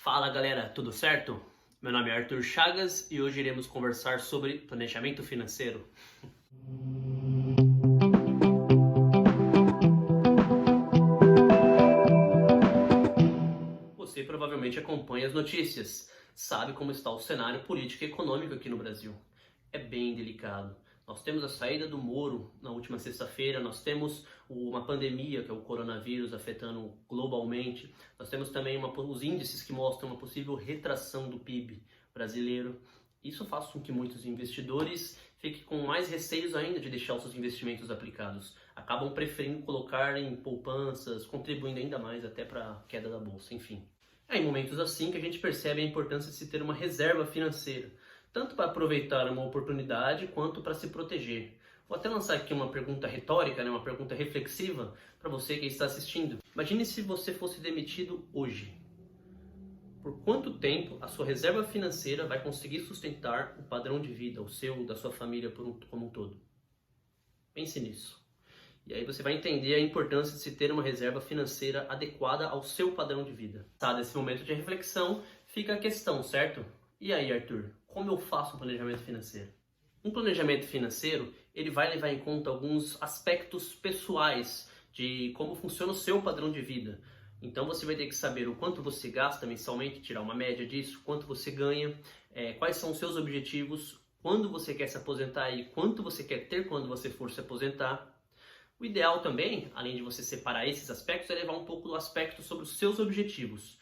Fala galera, tudo certo? Meu nome é Arthur Chagas e hoje iremos conversar sobre planejamento financeiro. Você provavelmente acompanha as notícias, sabe como está o cenário político e econômico aqui no Brasil. É bem delicado. Nós temos a saída do Moro na última sexta-feira, nós temos uma pandemia, que é o coronavírus, afetando globalmente. Nós temos também os índices que mostram uma possível retração do PIB brasileiro. Isso faz com que muitos investidores fiquem com mais receios ainda de deixar os seus investimentos aplicados. Acabam preferindo colocar em poupanças, contribuindo ainda mais até para a queda da bolsa, enfim. É em momentos assim que a gente percebe a importância de se ter uma reserva financeira, tanto para aproveitar uma oportunidade quanto para se proteger. Vou até lançar aqui uma pergunta retórica, uma pergunta reflexiva para você que está assistindo. Imagine se você fosse demitido hoje. Por quanto tempo a sua reserva financeira vai conseguir sustentar o padrão de vida, o seu, da sua família como um todo? Pense nisso. E aí você vai entender a importância de se ter uma reserva financeira adequada ao seu padrão de vida. Tá, nesse momento de reflexão, fica a questão, certo? E aí, Arthur, como eu faço um planejamento financeiro? Um planejamento financeiro, ele vai levar em conta alguns aspectos pessoais de como funciona o seu padrão de vida. Então você vai ter que saber o quanto você gasta mensalmente, tirar uma média disso, quanto você ganha, quais são os seus objetivos, quando você quer se aposentar e quanto você quer ter quando você for se aposentar. O ideal também, além de você separar esses aspectos, é levar um pouco do aspecto sobre os seus objetivos.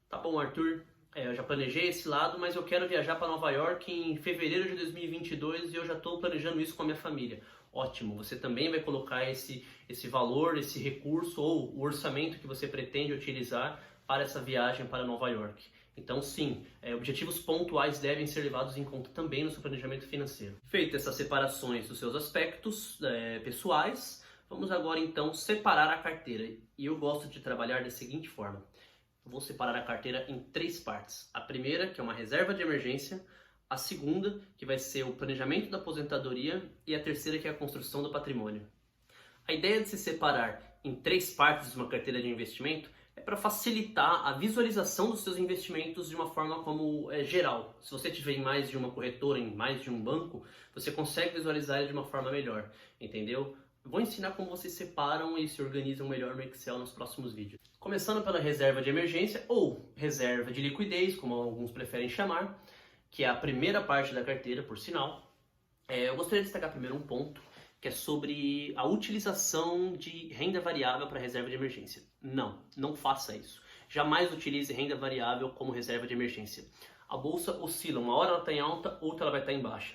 Tá bom, Arthur, eu já planejei esse lado, mas eu quero viajar para Nova York em fevereiro de 2022 e eu já estou planejando isso com a minha família. Ótimo, você também vai colocar esse valor, esse recurso ou o orçamento que você pretende utilizar para essa viagem para Nova York. Então sim, objetivos pontuais devem ser levados em conta também no seu planejamento financeiro. Feitas essas separações dos seus aspectos pessoais, vamos agora então separar a carteira. E eu gosto de trabalhar da seguinte forma. Eu vou separar a carteira em 3 partes. A primeira, que é uma reserva de emergência. A segunda, que vai ser o planejamento da aposentadoria. E a terceira, que é a construção do patrimônio. A ideia de se separar em 3 partes de uma carteira de investimento é para facilitar a visualização dos seus investimentos de uma forma como geral. Se você tiver em mais de uma corretora, em mais de um banco, você consegue visualizar ele de uma forma melhor, entendeu? Vou ensinar como vocês separam e se organizam melhor no Excel nos próximos vídeos. Começando pela reserva de emergência ou reserva de liquidez, como alguns preferem chamar, que é a primeira parte da carteira, por sinal. Eu gostaria de destacar primeiro um ponto, que é sobre a utilização de renda variável para reserva de emergência. Não faça isso. Jamais utilize renda variável como reserva de emergência. A bolsa oscila, uma hora ela está em alta, outra ela vai estar em baixa.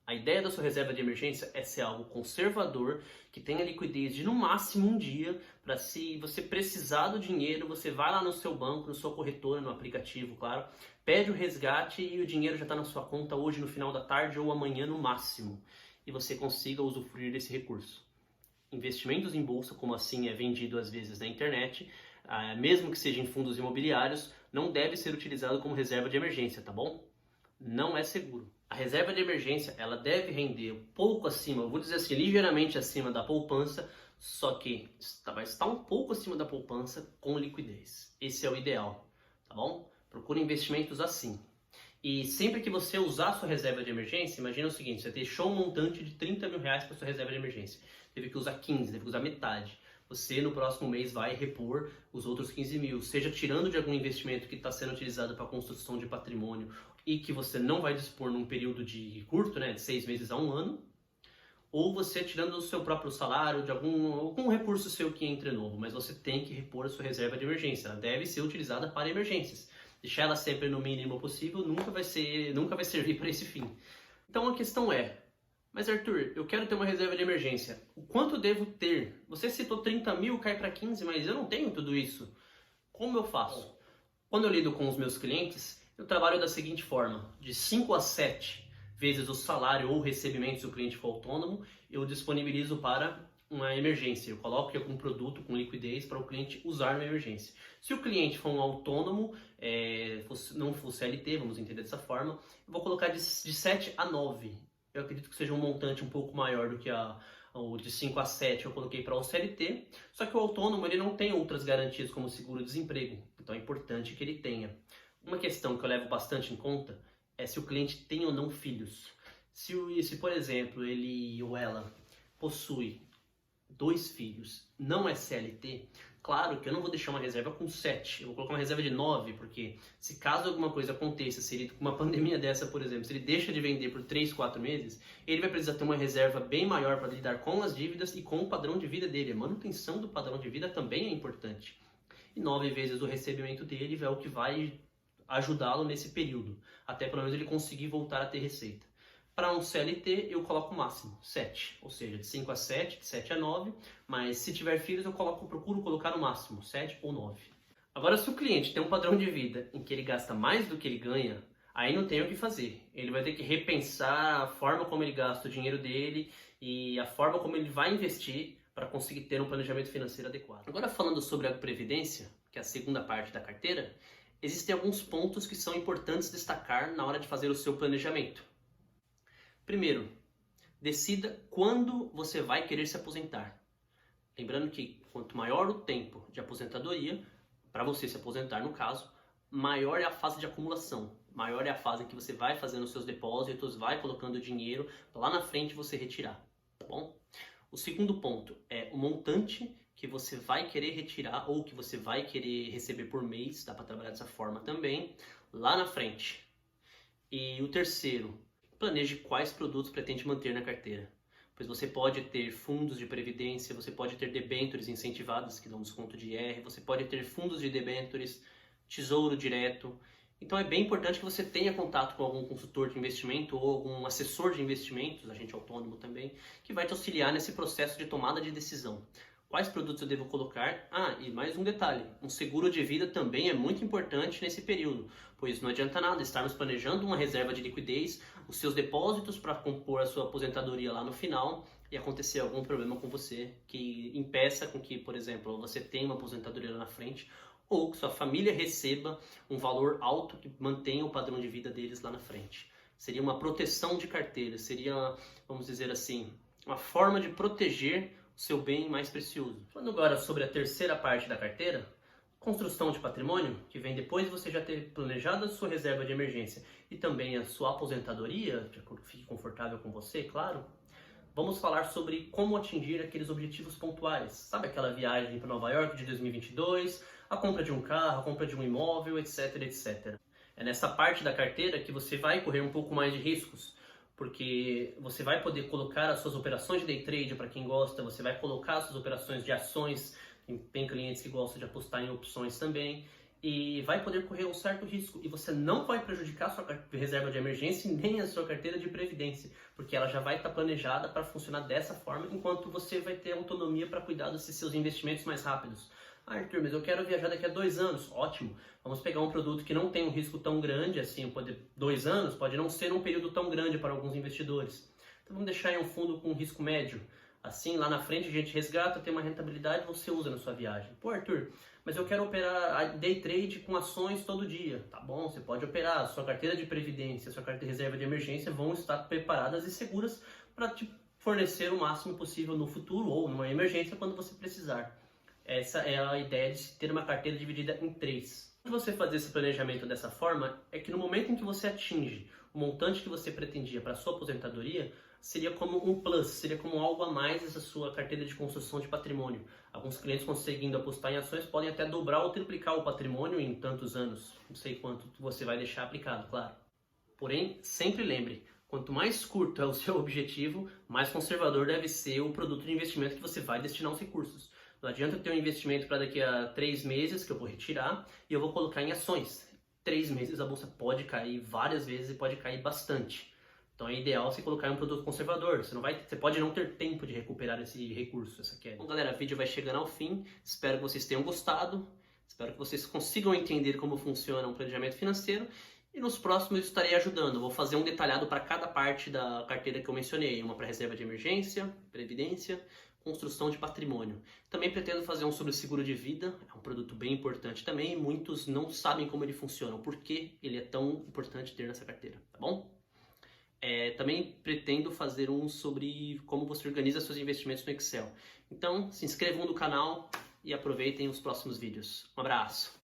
A ideia da sua reserva de emergência é ser algo conservador, que tenha liquidez de no máximo um dia, para se você precisar do dinheiro, você vai lá no seu banco, na sua corretora, no aplicativo, claro, pede o resgate e o dinheiro já está na sua conta hoje no final da tarde ou amanhã no máximo, e você consiga usufruir desse recurso. Investimentos em bolsa, como assim é vendido às vezes na internet, mesmo que seja em fundos imobiliários, não deve ser utilizado como reserva de emergência, tá bom? Não é seguro. A reserva de emergência, ela deve render um pouco acima, eu vou dizer assim, ligeiramente acima da poupança, só que vai estar um pouco acima da poupança com liquidez. Esse é o ideal, tá bom? Procure investimentos assim. E sempre que você usar a sua reserva de emergência, imagina o seguinte, você deixou um montante de 30 mil reais para sua reserva de emergência. Teve que usar 15, teve que usar metade. Você no próximo mês vai repor os outros 15 mil, seja tirando de algum investimento que está sendo utilizado para construção de patrimônio e que você não vai dispor num período de curto, de 6 meses a 1 ano, ou você tirando do seu próprio salário, de algum recurso seu que entre novo, mas você tem que repor a sua reserva de emergência, ela deve ser utilizada para emergências. Deixar ela sempre no mínimo possível nunca vai servir para esse fim. Então a questão é, mas Arthur, eu quero ter uma reserva de emergência. O quanto devo ter? Você citou 30 mil, cai para 15, mas eu não tenho tudo isso. Como eu faço? Quando eu lido com os meus clientes, eu trabalho da seguinte forma. De 5 a 7 vezes o salário ou recebimento, se o cliente for autônomo, eu disponibilizo para uma emergência. Eu coloco algum produto com liquidez para o cliente usar na emergência. Se o cliente for um autônomo, não for CLT, vamos entender dessa forma, eu vou colocar de 7 a 9. Eu acredito que seja um montante um pouco maior do que o de 5 a 7 eu coloquei para o CLT, só que o autônomo ele não tem outras garantias como seguro-desemprego. então é importante que ele tenha. Uma questão que eu levo bastante em conta é se o cliente tem ou não filhos. Se por exemplo, ele ou ela possui 2 filhos, não é CLT, claro que eu não vou deixar uma reserva com 7, eu vou colocar uma reserva de 9, porque se caso alguma coisa aconteça, se ele, com uma pandemia dessa, por exemplo, se ele deixa de vender por 3, 4 meses, ele vai precisar ter uma reserva bem maior para lidar com as dívidas e com o padrão de vida dele. A manutenção do padrão de vida também é importante. E 9 vezes o recebimento dele é o que vai ajudá-lo nesse período, até pelo menos ele conseguir voltar a ter receita. Para um CLT, eu coloco o máximo, 7, ou seja, de 5 a 7, de 7 a 9, mas se tiver filhos eu procuro colocar o máximo, 7 ou 9. Agora, se o cliente tem um padrão de vida em que ele gasta mais do que ele ganha, aí não tem o que fazer. Ele vai ter que repensar a forma como ele gasta o dinheiro dele e a forma como ele vai investir para conseguir ter um planejamento financeiro adequado. Agora, falando sobre a previdência, que é a segunda parte da carteira, existem alguns pontos que são importantes destacar na hora de fazer o seu planejamento. Primeiro, decida quando você vai querer se aposentar. Lembrando que quanto maior o tempo de aposentadoria, para você se aposentar no caso, maior é a fase de acumulação, maior é a fase em que você vai fazendo os seus depósitos, vai colocando dinheiro para lá na frente você retirar, tá bom? O segundo ponto é o montante que você vai querer retirar ou que você vai querer receber por mês, dá para trabalhar dessa forma também, lá na frente. E o terceiro, planeje quais produtos pretende manter na carteira, pois você pode ter fundos de previdência, você pode ter debêntures incentivadas que dão desconto de IR, você pode ter fundos de debêntures, tesouro direto. Então é bem importante que você tenha contato com algum consultor de investimento ou algum assessor de investimentos, agente autônomo também, que vai te auxiliar nesse processo de tomada de decisão. Quais produtos eu devo colocar? Ah, e mais um detalhe, um seguro de vida também é muito importante nesse período, pois não adianta nada estarmos planejando uma reserva de liquidez, os seus depósitos para compor a sua aposentadoria lá no final e acontecer algum problema com você que impeça com que, por exemplo, você tenha uma aposentadoria lá na frente ou que sua família receba um valor alto que mantenha o padrão de vida deles lá na frente. Seria uma proteção de carteira, seria, vamos dizer assim, uma forma de proteger o seu bem mais precioso. Falando agora sobre a terceira parte da carteira, construção de patrimônio, que vem depois de você já ter planejado a sua reserva de emergência e também a sua aposentadoria, de acordo que fique confortável com você, claro. Vamos falar sobre como atingir aqueles objetivos pontuais. Sabe aquela viagem para Nova York de 2022, a compra de um carro, a compra de um imóvel, etc, etc. É nessa parte da carteira que você vai correr um pouco mais de riscos, porque você vai poder colocar as suas operações de day trade para quem gosta, você vai colocar as suas operações de ações, tem clientes que gostam de apostar em opções também, e vai poder correr um certo risco, e você não vai prejudicar a sua reserva de emergência nem a sua carteira de previdência, porque ela já vai estar planejada para funcionar dessa forma, enquanto você vai ter autonomia para cuidar desses seus investimentos mais rápidos. Ah, Arthur, mas eu quero viajar daqui a 2 anos. Ótimo, vamos pegar um produto que não tem um risco tão grande, assim, 2 anos pode não ser um período tão grande para alguns investidores. Então vamos deixar em um fundo com risco médio. Assim, lá na frente a gente resgata, tem uma rentabilidade, você usa na sua viagem. Pô, Arthur, mas eu quero operar day trade com ações todo dia. Tá bom, você pode operar. A sua carteira de previdência, a sua carteira de reserva de emergência vão estar preparadas e seguras para te fornecer o máximo possível no futuro ou numa emergência quando você precisar. Essa é a ideia de ter uma carteira dividida em 3. Quando você fazer esse planejamento dessa forma, é que no momento em que você atinge o montante que você pretendia para a sua aposentadoria, seria como um plus, seria como algo a mais essa sua carteira de construção de patrimônio. Alguns clientes conseguindo apostar em ações podem até dobrar ou triplicar o patrimônio em tantos anos. Não sei quanto você vai deixar aplicado, claro. Porém, sempre lembre, quanto mais curto é o seu objetivo, mais conservador deve ser o produto de investimento que você vai destinar os recursos. Não adianta ter um investimento para daqui a 3 meses que eu vou retirar e eu vou colocar em ações. 3 meses a bolsa pode cair várias vezes e pode cair bastante. Então é ideal você colocar em um produto conservador. Você pode não ter tempo de recuperar esse recurso, essa queda. Bom, galera, o vídeo vai chegando ao fim. Espero que vocês tenham gostado. Espero que vocês consigam entender como funciona um planejamento financeiro. E nos próximos eu estarei ajudando. Vou fazer um detalhado para cada parte da carteira que eu mencionei. Uma para reserva de emergência, previdência, construção de patrimônio. Também pretendo fazer um sobre seguro de vida, é um produto bem importante também, e muitos não sabem como ele funciona, por que ele é tão importante ter nessa carteira, tá bom? Também pretendo fazer um sobre como você organiza seus investimentos no Excel. Então, se inscrevam no canal e aproveitem os próximos vídeos. Um abraço!